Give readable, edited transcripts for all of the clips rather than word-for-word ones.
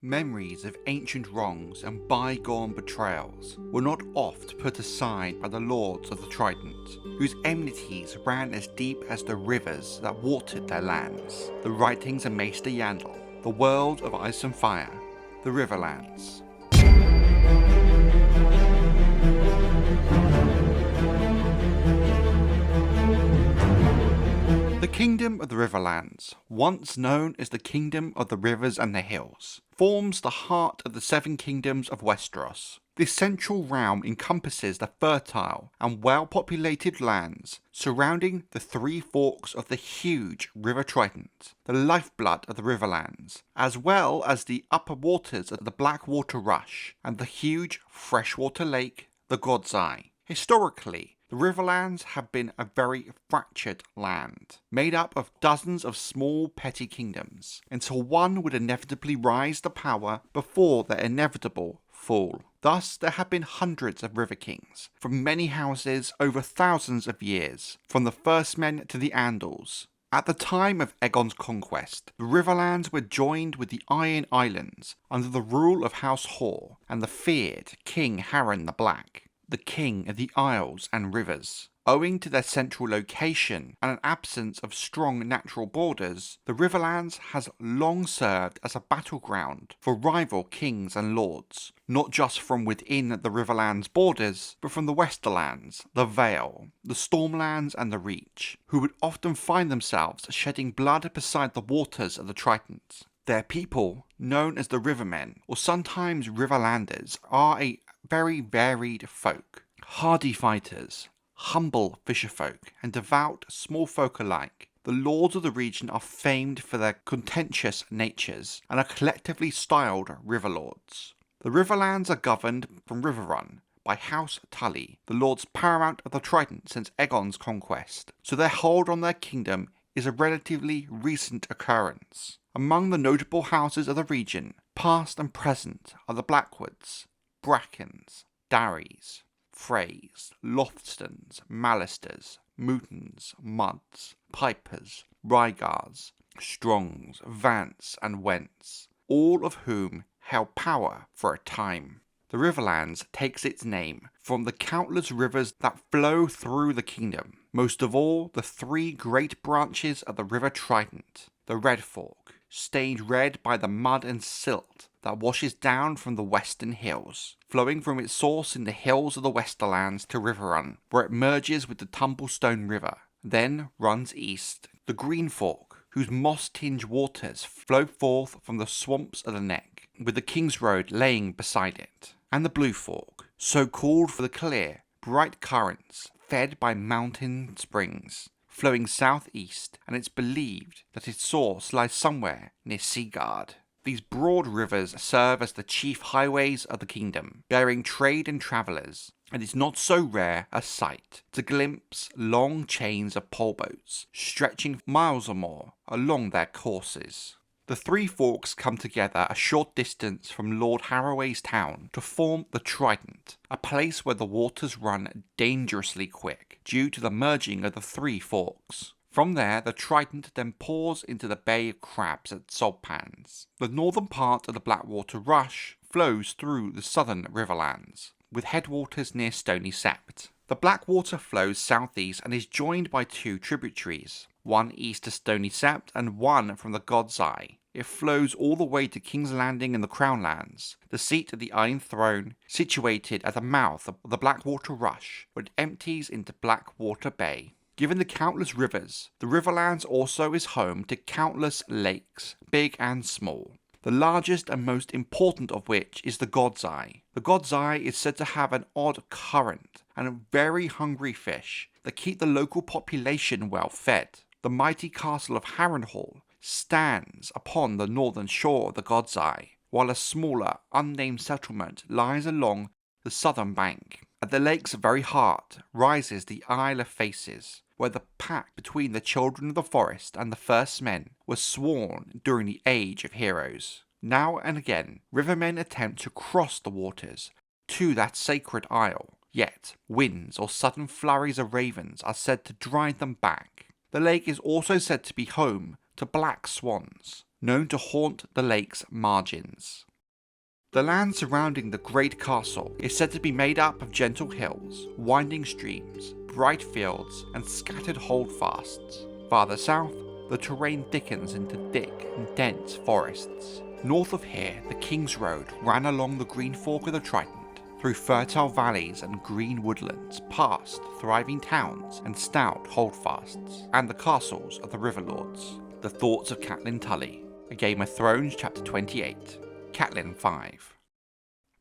Memories of ancient wrongs and bygone betrayals were not oft put aside by the lords of the Trident, whose enmities ran as deep as the rivers that watered their lands. The writings of Maester Andal, the world of ice and fire, the Riverlands. The Kingdom of the Riverlands, once known as the Kingdom of the Rivers and the Hills, forms the heart of the Seven Kingdoms of Westeros. This central realm encompasses the fertile and well-populated lands surrounding the three forks of the huge River Trident, the lifeblood of the Riverlands, as well as the upper waters of the Blackwater Rush and the huge freshwater lake, the God's Eye. Historically, the Riverlands have been a very fractured land, made up of dozens of small petty kingdoms, until one would inevitably rise to power before their inevitable fall. Thus, there have been hundreds of river kings, from many houses over thousands of years, from the first men to the Andals. At the time of Aegon's conquest, the Riverlands were joined with the Iron Islands under the rule of House Hall and the feared King Harren the Black, the king of the isles and rivers. Owing to their central location and an absence of strong natural borders, the Riverlands has long served as a battleground for rival kings and lords, not just from within the Riverlands borders, but from the Westerlands, the Vale, the Stormlands and the Reach, who would often find themselves shedding blood beside the waters of the Trident. Their people, known as the Rivermen, or sometimes Riverlanders, are a very varied folk, hardy fighters, humble fisherfolk, and devout small folk alike. The lords of the region are famed for their contentious natures and are collectively styled riverlords. The Riverlands are governed from Riverrun by House Tully, the lords paramount of the Trident since Aegon's conquest, so their hold on their kingdom is a relatively recent occurrence. Among the notable houses of the region, past and present, are the Blackwoods, Brackens, Darries, Freys, Lothstons, Mallisters, Mootons, Mudds, Pipers, Rygars, Strongs, Vance and Wents, all of whom held power for a time. The Riverlands takes its name from the countless rivers that flow through the kingdom, most of all the three great branches of the River Trident, the Red Fork, stained red by the mud and silt that washes down from the western hills, flowing from its source in the hills of the Westerlands to Riverrun, where it merges with the Tumblestone River, then runs east. The Green Fork, whose moss-tinged waters flow forth from the swamps of the Neck, with the King's Road laying beside it, and the Blue Fork, so called for the clear, bright currents fed by mountain springs, flowing southeast, and it's believed that its source lies somewhere near Seagard. These broad rivers serve as the chief highways of the kingdom, bearing trade and travellers, and it's not so rare a sight to glimpse long chains of poleboats stretching miles or more along their courses. The three forks come together a short distance from Lord Harroway's town to form the Trident, a place where the waters run dangerously quick due to the merging of the three forks. From there, the Trident then pours into the Bay of Crabs at Saltpans. The northern part of the Blackwater Rush flows through the southern Riverlands, with headwaters near Stony Sept. The Blackwater flows southeast and is joined by two tributaries, one east to Stony Sept and one from the God's Eye. It flows all the way to King's Landing in the Crownlands, the seat of the Iron Throne, situated at the mouth of the Blackwater Rush, where it empties into Blackwater Bay. Given the countless rivers, the Riverlands also is home to countless lakes, big and small, the largest and most important of which is the God's Eye. The God's Eye is said to have an odd current and very hungry fish that keep the local population well fed. The mighty castle of Harrenhal stands upon the northern shore of the God's Eye, while a smaller, unnamed settlement lies along the southern bank. At the lake's very heart rises the Isle of Faces, where the pact between the children of the forest and the first men was sworn during the Age of Heroes. Now and again, rivermen attempt to cross the waters to that sacred isle, yet winds or sudden flurries of ravens are said to drive them back. The lake is also said to be home to black swans, known to haunt the lake's margins. The land surrounding the great castle is said to be made up of gentle hills, winding streams, bright fields, and scattered holdfasts. Farther south, the terrain thickens into thick and dense forests. North of here, the King's Road ran along the green fork of the Trident, through fertile valleys and green woodlands, past thriving towns and stout holdfasts, and the castles of the Riverlords. The Thoughts of Catelyn Tully, A Game of Thrones, Chapter 28. Catelyn 5.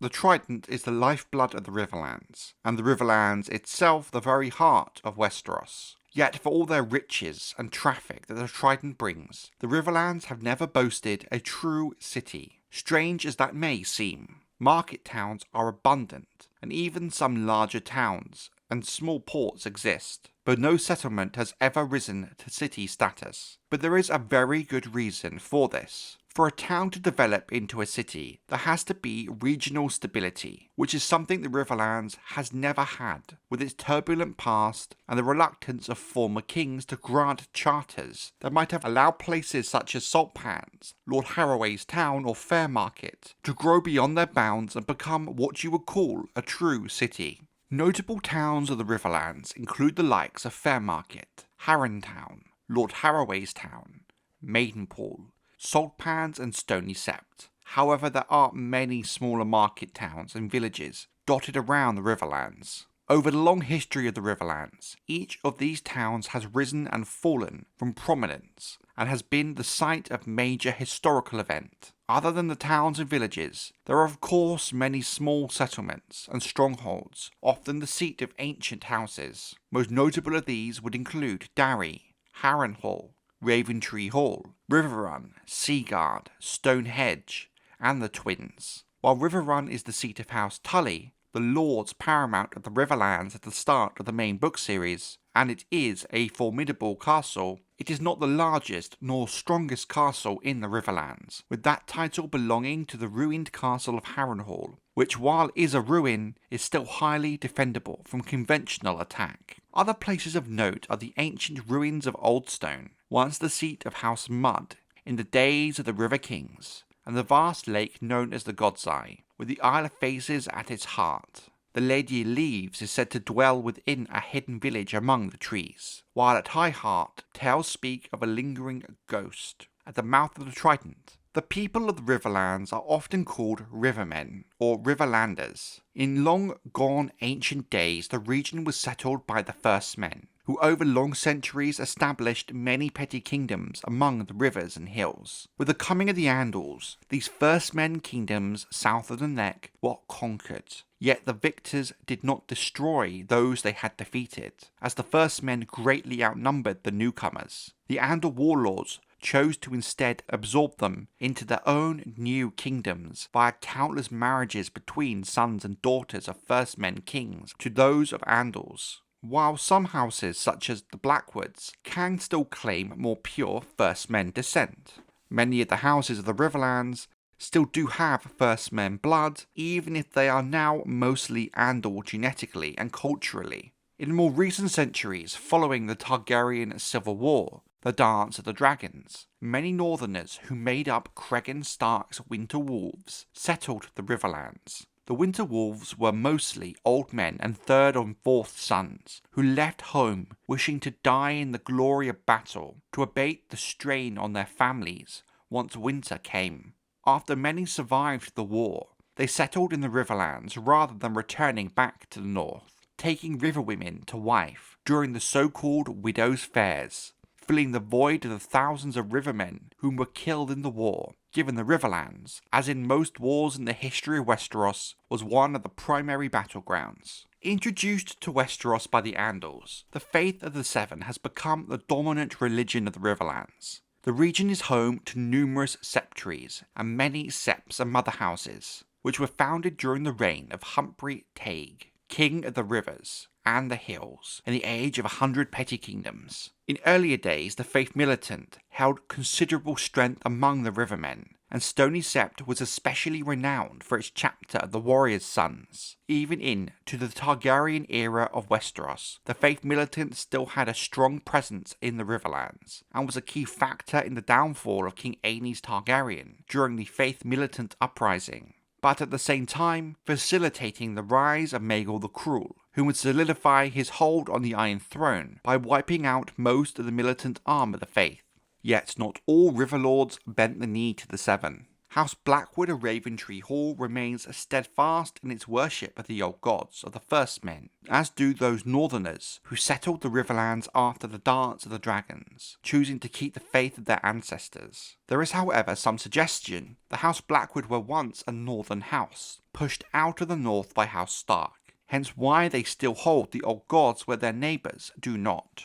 The Trident is the lifeblood of the Riverlands, and the Riverlands itself the very heart of Westeros. Yet for all their riches and traffic that the Trident brings, the Riverlands have never boasted a true city, strange as that may seem. Market towns are abundant, and even some larger towns and small ports exist, but no settlement has ever risen to city status. But there is a very good reason for this. For a town to develop into a city, there has to be regional stability, which is something the Riverlands has never had, with its turbulent past and the reluctance of former kings to grant charters that might have allowed places such as Saltpans, Lord Harroway's town or Fairmarket to grow beyond their bounds and become what you would call a true city. Notable towns of the Riverlands include the likes of Fairmarket, Harrenhal, Lord Harroway's town, Maidenpool, Saltpans and Stony Sept. However, there are many smaller market towns and villages dotted around the Riverlands. Over the long history of the Riverlands, each of these towns has risen and fallen from prominence and has been the site of major historical event. Other than the towns and villages, there are of course many small settlements and strongholds, often the seat of ancient houses. Most notable of these would include Darry, Harrenhal, Raventree Hall, Riverrun, Seagard, Stonehenge, and the Twins. While Riverrun is the seat of House Tully, the lords paramount of the Riverlands at the start of the main book series, and it is a formidable castle, it is not the largest nor strongest castle in the Riverlands, with that title belonging to the ruined castle of Harrenhal, which while is a ruin, is still highly defendable from conventional attack. Other places of note are the ancient ruins of Oldstone, once the seat of House Mud in the days of the River Kings, and the vast lake known as the God's Eye, with the Isle of Faces at its heart. The Lady Leaves is said to dwell within a hidden village among the trees, while at High Heart tales speak of a lingering ghost at the mouth of the Trident. The people of the Riverlands are often called rivermen, or Riverlanders. In long gone ancient days, the region was settled by the first men, who over long centuries established many petty kingdoms among the rivers and hills. With the coming of the Andals, these first men kingdoms south of the Neck were conquered. Yet the victors did not destroy those they had defeated, as the first men greatly outnumbered the newcomers. The Andal warlords chose to instead absorb them into their own new kingdoms via countless marriages between sons and daughters of first men kings to those of Andals. While some houses, such as the Blackwoods, can still claim more pure first men descent, many of the houses of the Riverlands still do have first men blood, even if they are now mostly Andal genetically and culturally. In more recent centuries, following the Targaryen Civil War, the Dance of the Dragons, many Northerners who made up Cregan Stark's Winter Wolves settled the Riverlands. The Winter Wolves were mostly old men and third and fourth sons who left home wishing to die in the glory of battle to abate the strain on their families once winter came. After many survived the war, they settled in the Riverlands rather than returning back to the north, taking riverwomen to wife during the so-called Widows' Fairs, filling the void of the thousands of rivermen whom were killed in the war, given the Riverlands, as in most wars in the history of Westeros, was one of the primary battlegrounds. Introduced to Westeros by the Andals, the faith of the Seven has become the dominant religion of the Riverlands. The region is home to numerous septries and many septs and mother houses, which were founded during the reign of Humphrey Tague, King of the Rivers and the Hills, in the age of 100 petty kingdoms. In earlier days, the faith militant held considerable strength among the rivermen, and Stony Sept was especially renowned for its chapter of the Warriors' Sons. Even into the Targaryen era of Westeros, the faith militant still had a strong presence in the Riverlands, and was a key factor in the downfall of King Aenys Targaryen during the faith militant uprising. but at the same time facilitating the rise of Maegor the Cruel, who would solidify his hold on the Iron Throne by wiping out most of the militant arm of the faith. Yet not all Riverlords bent the knee to the Seven. House Blackwood of Raventree Hall remains steadfast in its worship of the old gods of the First Men, as do those Northerners who settled the Riverlands after the Dance of the Dragons, choosing to keep the faith of their ancestors. There is, however, some suggestion the House Blackwood were once a northern house, pushed out of the north by House Stark, hence why they still hold the old gods where their neighbours do not.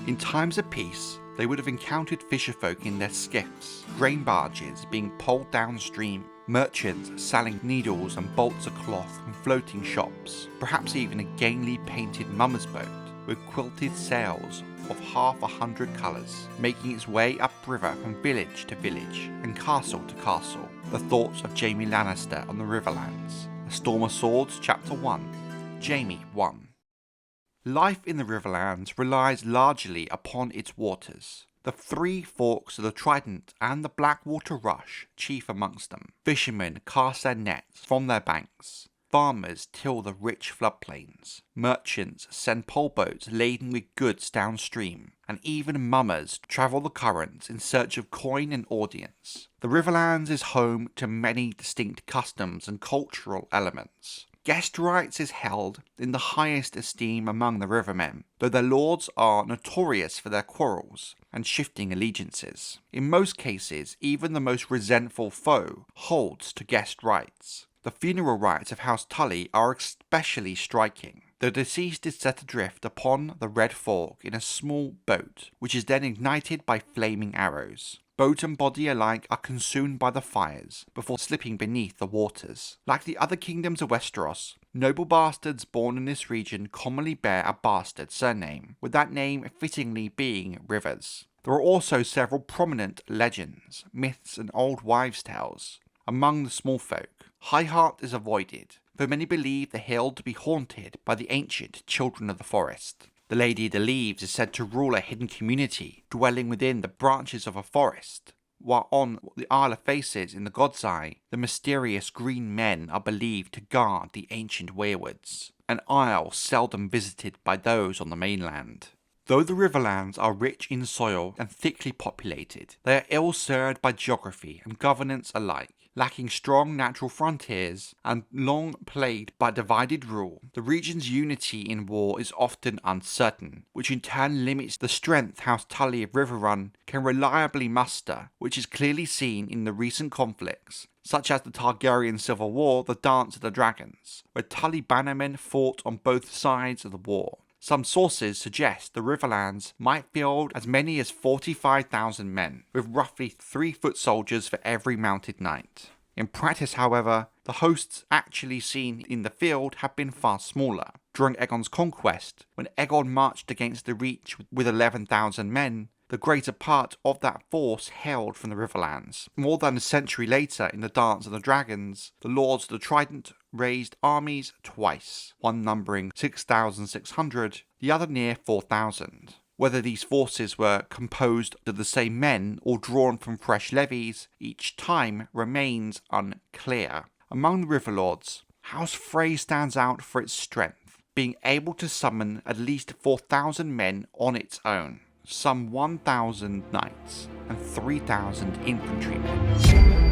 In times of peace, they would have encountered fisherfolk in their skiffs, grain barges being poled downstream, merchants selling needles and bolts of cloth from floating shops, perhaps even a gaily painted mummer's boat with quilted sails of 100 colours, making its way upriver from village to village and castle to castle. The thoughts of Jaime Lannister on the Riverlands. A Storm of Swords, Chapter 1. Jaime 1. Life in the Riverlands relies largely upon its waters. The three forks of the Trident and the Blackwater Rush chief amongst them. Fishermen cast their nets from their banks. Farmers till the rich floodplains. Merchants send pole boats laden with goods downstream, and even mummers travel the currents in search of coin and audience. The Riverlands is home to many distinct customs and cultural elements. Guest rights is held in the highest esteem among the rivermen, though their lords are notorious for their quarrels and shifting allegiances. In most cases, even the most resentful foe holds to guest rights. The funeral rites of House Tully are especially striking. The deceased is set adrift upon the Red Fork in a small boat, which is then ignited by flaming arrows. Boat and body alike are consumed by the fires before slipping beneath the waters. Like the other kingdoms of Westeros, noble bastards born in this region commonly bear a bastard surname, with that name fittingly being Rivers. There are also several prominent legends, myths and old wives' tales. Among the small folk, High Heart is avoided, though many believe the hill to be haunted by the ancient Children of the Forest. The Lady of the Leaves is said to rule a hidden community, dwelling within the branches of a forest, while on the Isle of Faces in the God's Eye, the mysterious green men are believed to guard the ancient weirwoods, an isle seldom visited by those on the mainland. Though the Riverlands are rich in soil and thickly populated, they are ill served by geography and governance alike. Lacking strong natural frontiers and long plagued by divided rule, the region's unity in war is often uncertain, which in turn limits the strength House Tully of Riverrun can reliably muster, which is clearly seen in the recent conflicts, such as the Targaryen Civil War, the Dance of the Dragons, where Tully bannermen fought on both sides of the war. Some sources suggest the Riverlands might field as many as 45,000 men, with roughly 3 foot soldiers for every mounted knight. In practice, however, the hosts actually seen in the field have been far smaller. During Aegon's conquest, when Aegon marched against the Reach with 11,000 men, the greater part of that force hailed from the Riverlands. More than a century later, in the Dance of the Dragons, the Lords of the Trident raised armies twice, one numbering 6,600, the other near 4,000. Whether these forces were composed of the same men or drawn from fresh levies each time remains unclear. Among the Riverlords, House Frey stands out for its strength, being able to summon at least 4,000 men on its own, some 1,000 knights and 3,000 infantrymen.